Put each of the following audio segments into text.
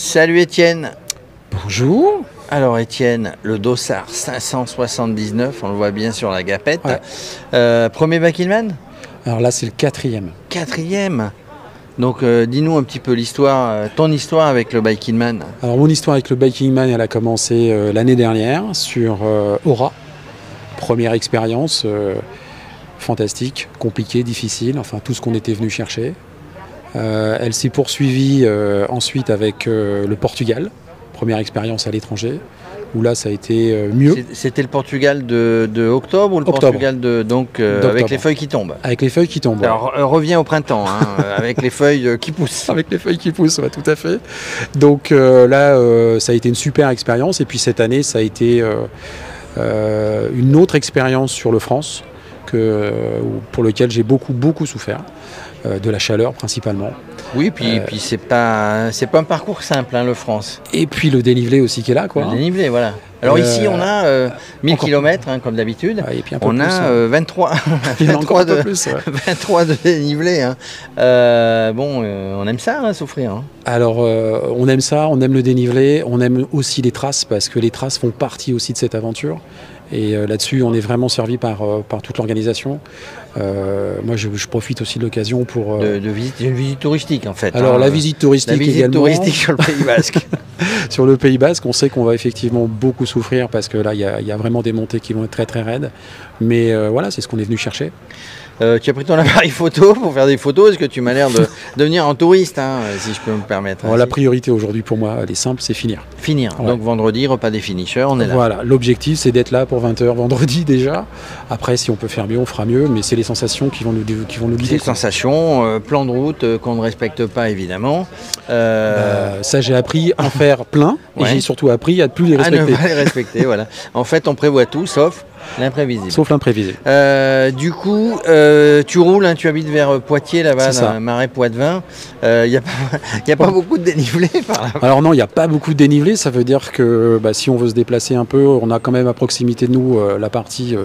Salut Étienne. Bonjour. Alors Étienne, le Dossard 579, on le voit bien sur la gapette. Ouais. Premier Bike-in-Man? Alors là, c'est le quatrième. Quatrième. Donc dis-nous un petit peu l'histoire, ton histoire avec le Bike-in-Man. Alors mon histoire avec le Bike-in-Man, elle a commencé l'année dernière sur Aura. Première expérience, fantastique, compliquée, difficile, enfin tout ce qu'on était venu chercher. Elle s'est poursuivie ensuite avec le Portugal, première expérience à l'étranger, où là ça a été mieux. C'était le Portugal de octobre ou le Portugal avec les feuilles qui tombent? Avec les feuilles qui tombent. Alors reviens au printemps, hein, avec les feuilles qui poussent. Avec les feuilles qui poussent, ouais, tout à fait. Donc là, ça a été une super expérience. Et puis cette année, ça a été une autre expérience sur le France, pour lequel j'ai beaucoup souffert. De la chaleur principalement. Oui, puis c'est pas un parcours simple, hein, le France. Et puis le dénivelé aussi qui est là, quoi. Le dénivelé, voilà. Alors ici, on a 1000 km, hein, comme d'habitude. Ouais, et puis un peu on plus, a 23, 23 de plus, ouais. 23 de dénivelé. Hein. On aime ça, hein, souffrir. Hein. Alors, on aime ça, on aime le dénivelé, on aime aussi les traces, parce que les traces font partie aussi de cette aventure. Et là-dessus, on est vraiment servi par toute l'organisation. Moi, je profite aussi de l'occasion pour... Une visite touristique, en fait. Alors, la visite touristique également. La visite touristique sur le Pays Basque. Sur le Pays Basque, on sait qu'on va effectivement beaucoup souffrir parce que là, il y a vraiment des montées qui vont être très raides. Mais voilà, c'est ce qu'on est venu chercher. Tu as pris ton appareil photo pour faire des photos. Est-ce que tu m'as l'air de venir en touriste, hein, si je peux me permettre? Alors, la priorité aujourd'hui pour moi, elle est simple, c'est finir. Finir. Ouais. Donc vendredi, repas des finishers, on est là. Voilà, l'objectif c'est d'être là pour 20h vendredi déjà. Après, si on peut faire mieux, on fera mieux, mais c'est les sensations qui vont nous guider. Les sensations, plan de route qu'on ne respecte pas évidemment. Ça, j'ai appris à en faire plein, et j'ai surtout appris à ne plus les respecter. À ne pas les respecter, voilà. En fait, on prévoit tout, sauf l'imprévisible. Sauf l'imprévisible. Du coup, tu roules, hein, tu habites vers Poitiers, là-bas, dans Marais Poitevin. Il n'y a pas beaucoup de dénivelé par là. Alors non, il n'y a pas beaucoup de dénivelé. Ça veut dire que si on veut se déplacer un peu, on a quand même à proximité de nous la partie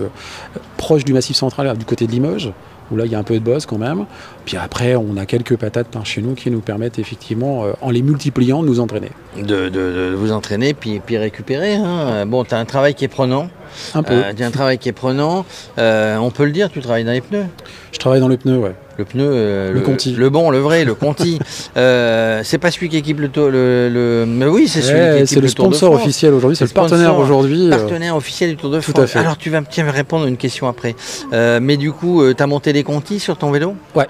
proche du Massif central, du côté de Limoges, où là il y a un peu de bosse quand même. Puis après, on a quelques patates par chez nous qui nous permettent effectivement, en les multipliant, de nous entraîner. De vous entraîner, puis récupérer. Hein. Bon, tu as un travail qui est prenant. Un peu. Tu as un travail qui est prenant. On peut le dire, tu travailles dans les pneus. Je travaille dans les pneus, ouais. Le pneu, le Conti. Le bon, le vrai, le Conti. C'est pas celui qui équipe mais oui, c'est celui qui équipe c'est le sponsor officiel aujourd'hui, c'est le partenaire aujourd'hui. Partenaire officiel du Tour de France. Tout à fait. Alors tu vas me répondre à une question après. Mais du coup, tu as monté les Conti sur ton vélo? Ouais.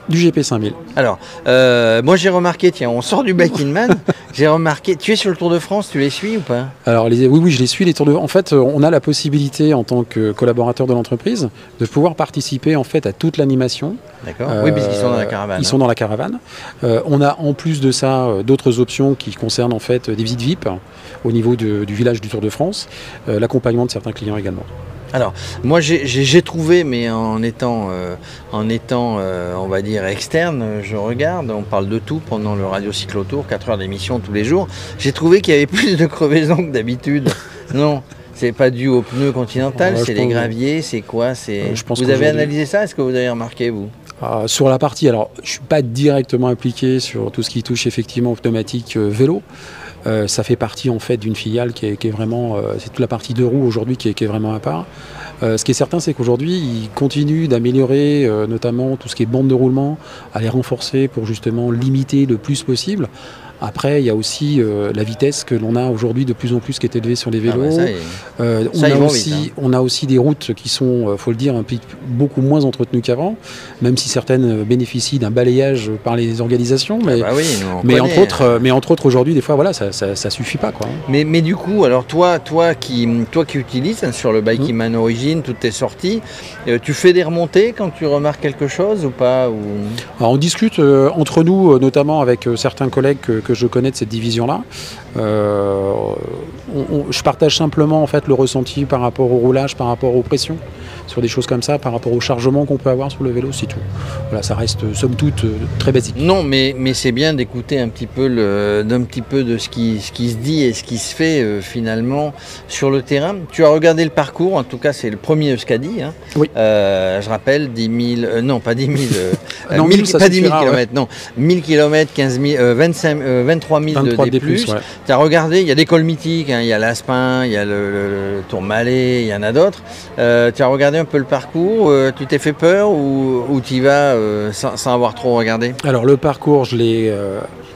Du GP 5000. Alors, moi j'ai remarqué, tiens, on sort du Bike-in-Man, j'ai remarqué, tu es sur le Tour de France, tu les suis ou pas? Alors oui, je les suis, les Tours de France. En fait, on a la possibilité, en tant que collaborateur de l'entreprise, de pouvoir participer en fait à toute l'animation. D'accord, oui, parce qu'ils sont dans la caravane. Ils sont dans la caravane. On a en plus de ça d'autres options qui concernent en fait des visites VIP au niveau du village du Tour de France, l'accompagnement de certains clients également. Alors, moi j'ai trouvé, mais en étant on va dire externe, je regarde, on parle de tout pendant le Radio Cyclotour, 4 heures d'émission tous les jours, j'ai trouvé qu'il y avait plus de crevaisons que d'habitude. Non, c'est pas dû au pneu Continental, c'est les graviers, c'est quoi? Vous avez analysé ça? Est-ce que vous avez remarqué, vous? Sur la partie, alors je ne suis pas directement impliqué sur tout ce qui touche effectivement aux pneumatiques vélo. Ça fait partie en fait d'une filiale qui est vraiment, c'est toute la partie deux roues aujourd'hui qui est vraiment à part. Ce qui est certain, c'est qu'aujourd'hui, ils continuent d'améliorer notamment tout ce qui est bande de roulement, à les renforcer pour justement limiter le plus possible. Après, il y a aussi la vitesse que l'on a aujourd'hui de plus en plus qui est élevée sur les vélos. On a aussi des routes qui sont, faut le dire, beaucoup moins entretenues qu'avant, même si certaines bénéficient d'un balayage par les organisations. Mais entre autres aujourd'hui, des fois, voilà, ça suffit pas, quoi. Mais du coup, alors toi qui utilises hein, sur le Bike-in-Man Origin toutes tes sorties, tu fais des remontées quand tu remarques quelque chose ou pas Alors, on discute entre nous, notamment avec certains collègues que je connais de cette division-là. Je partage simplement en fait le ressenti par rapport au roulage, par rapport aux pressions, sur des choses comme ça, par rapport au chargement qu'on peut avoir sur le vélo, c'est tout. Voilà, ça reste somme toute très basique. Non, mais c'est bien d'écouter un petit peu de ce qui se dit et ce qui se fait finalement sur le terrain. Tu as regardé le parcours, en tout cas c'est le premier Euskadi. Hein. Oui. Je rappelle 10 000, non pas 10 000, non, 1000, pas 10 000 km, non, 1000 km, 15 000, 25 23 000 de D+. ouais. Tu as regardé, il y a des cols mythiques, hein, il y a l'Aspin, il y a le Tourmalet, il y en a d'autres. Tu as regardé un peu le parcours, tu t'es fait peur ou tu y vas sans avoir trop regardé? Alors le parcours, je l'ai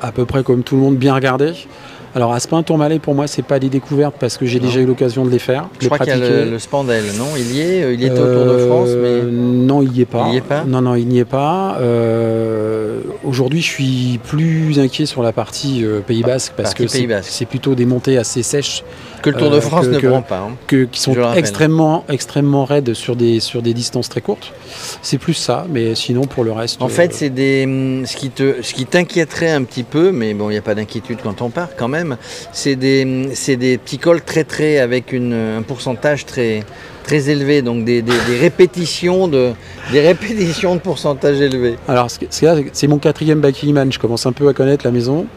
à peu près comme tout le monde bien regardé. Alors Aspin, Tourmalet, pour moi, c'est pas des découvertes parce que j'ai déjà eu l'occasion de les faire. Je crois qu'il y a le Spandel, non? Il était au Tour de France, mais... Non, il n'y est pas. Il n'y est pas? Non, il n'y est pas. Aujourd'hui, je suis plus inquiet sur la partie Pays Basque parce que c'est plutôt des montées assez sèches. Que le Tour de France ne prend pas. Hein. Qui sont extrêmement raides sur des distances très courtes. C'est plus ça, mais sinon pour le reste... En fait, c'est ce qui t'inquiéterait un petit peu, mais bon, il n'y a pas d'inquiétude quand on part quand même, c'est des petits cols très avec un pourcentage très élevé, donc des répétitions de pourcentage élevé. Alors c'est mon 4e Backiliman, je commence un peu à connaître la maison.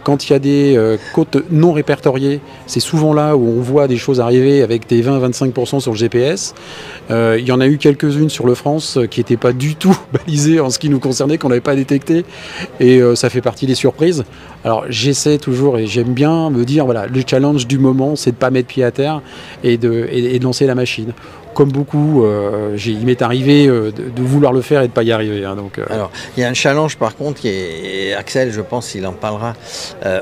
Quand il y a des côtes non répertoriées, c'est souvent là où on voit des choses arriver avec des 20-25% sur le GPS. Il y en a eu quelques-unes sur le France qui n'étaient pas du tout balisées en ce qui nous concernait, qu'on n'avait pas détecté, et ça fait partie des surprises. Alors j'essaie toujours, et j'aime bien me dire, voilà, le challenge du moment, c'est de ne pas mettre pied à terre et de lancer la machine. Comme beaucoup, il m'est arrivé de vouloir le faire et de ne pas y arriver. Hein, donc, Alors, il y a un challenge par contre, et Axel, je pense qu'il en parlera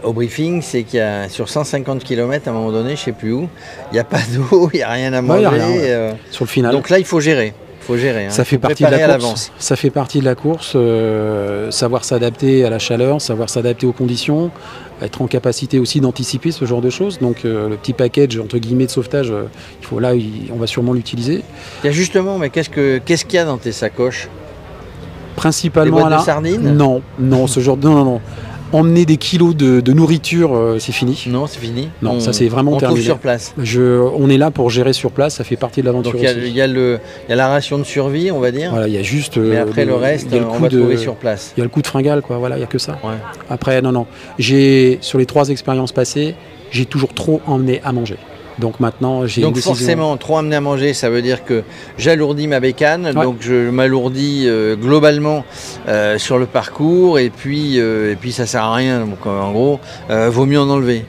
au briefing, c'est qu'il y a sur 150 km à un moment donné, je ne sais plus où, il n'y a pas d'eau, il n'y a rien à manger. Sur le final. Donc là, il faut gérer. Hein. Ça fait partie de la course. Ça fait partie de la course. Savoir s'adapter à la chaleur, savoir s'adapter aux conditions, être en capacité aussi d'anticiper ce genre de choses. Donc le petit package entre guillemets de sauvetage, on va sûrement l'utiliser. Et justement, mais qu'est-ce qu'il y a dans tes sacoches? Principalement des boîtes de sardines? Non, ce genre de non. Emmener des kilos de nourriture, c'est fini. Non, c'est fini. Non, ça c'est vraiment terminé. On trouve sur place. On est là pour gérer sur place, ça fait partie de l'aventure. Donc il y a la ration de survie, on va dire. Voilà, il y a juste. Mais après le reste, on va trouver sur place. Il y a le coup de fringale, quoi. Voilà, il n'y a que ça. Ouais. Après, non. Sur les 3 expériences passées, j'ai toujours trop emmené à manger. Donc maintenant, j'ai une décision. Donc forcément, trop amené à manger, ça veut dire que j'alourdis ma bécane, donc je m'alourdis globalement sur le parcours, et puis ça sert à rien. Donc en gros, vaut mieux en enlever.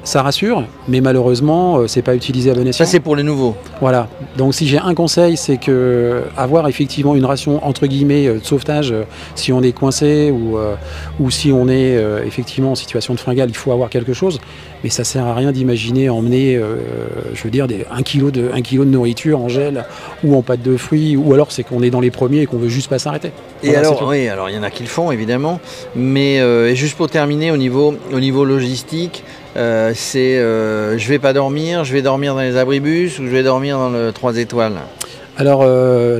Ça rassure, mais malheureusement, c'est pas utilisé à bon escient. Ça, c'est pour les nouveaux. Voilà. Donc, si j'ai un conseil, c'est que avoir effectivement une ration entre guillemets de sauvetage, si on est coincé ou si on est effectivement en situation de fringale, il faut avoir quelque chose. Mais ça sert à rien d'imaginer emmener, je veux dire, 1 kilo de nourriture en gel ou en pâte de fruits, ou alors c'est qu'on est dans les premiers et qu'on veut juste pas s'arrêter. Et voilà, alors il y en a qui le font évidemment, mais juste pour terminer au niveau logistique. Je vais pas dormir, je vais dormir dans les abribus ou je vais dormir dans le 3 étoiles? Alors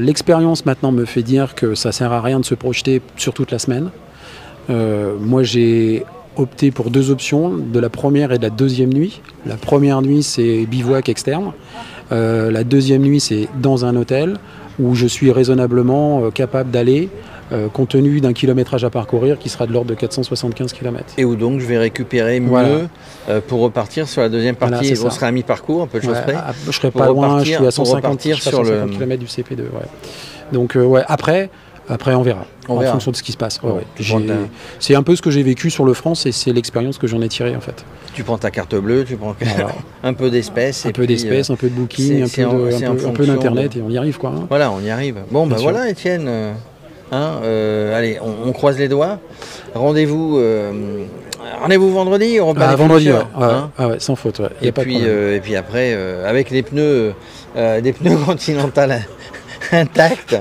l'expérience maintenant me fait dire que ça sert à rien de se projeter sur toute la semaine. Moi j'ai opté pour 2 options, de la première et de la deuxième nuit. La première nuit c'est bivouac externe, la deuxième nuit c'est dans un hôtel où je suis raisonnablement capable d'aller, compte tenu d'un kilométrage à parcourir qui sera de l'ordre de 475 km. Et où donc je vais récupérer mieux pour repartir sur la deuxième partie. On sera à mi-parcours, un peu de choses près. Je serai pas loin, je suis à 150 km du CP2. Donc après on verra. En fonction de ce qui se passe. C'est un peu ce que j'ai vécu sur le France et c'est l'expérience que j'en ai tirée en fait. Tu prends ta carte bleue, tu prends un peu d'espèces. Un peu d'espèces, un peu de booking, un peu d'internet et on y arrive quoi. Voilà, on y arrive. Bon, voilà Étienne. Allez, on croise les doigts. Rendez-vous vendredi. Vendredi, sans faute. Et puis après, avec les pneus, des pneus Continental intacts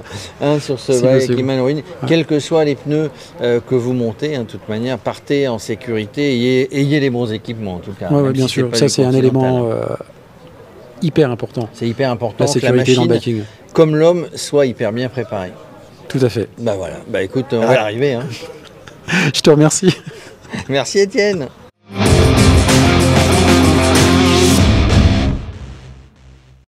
sur ce Backiliman ruine, quels que soient les pneus que vous montez, de toute manière, partez en sécurité et ayez les bons équipements en tout cas. Bien sûr, ça c'est un élément hyper important. C'est hyper important la sécurité dans le backing. Comme l'homme, soit hyper bien préparé. Tout à fait. Voilà. Écoute, on va y arriver. Je te remercie. Merci Étienne.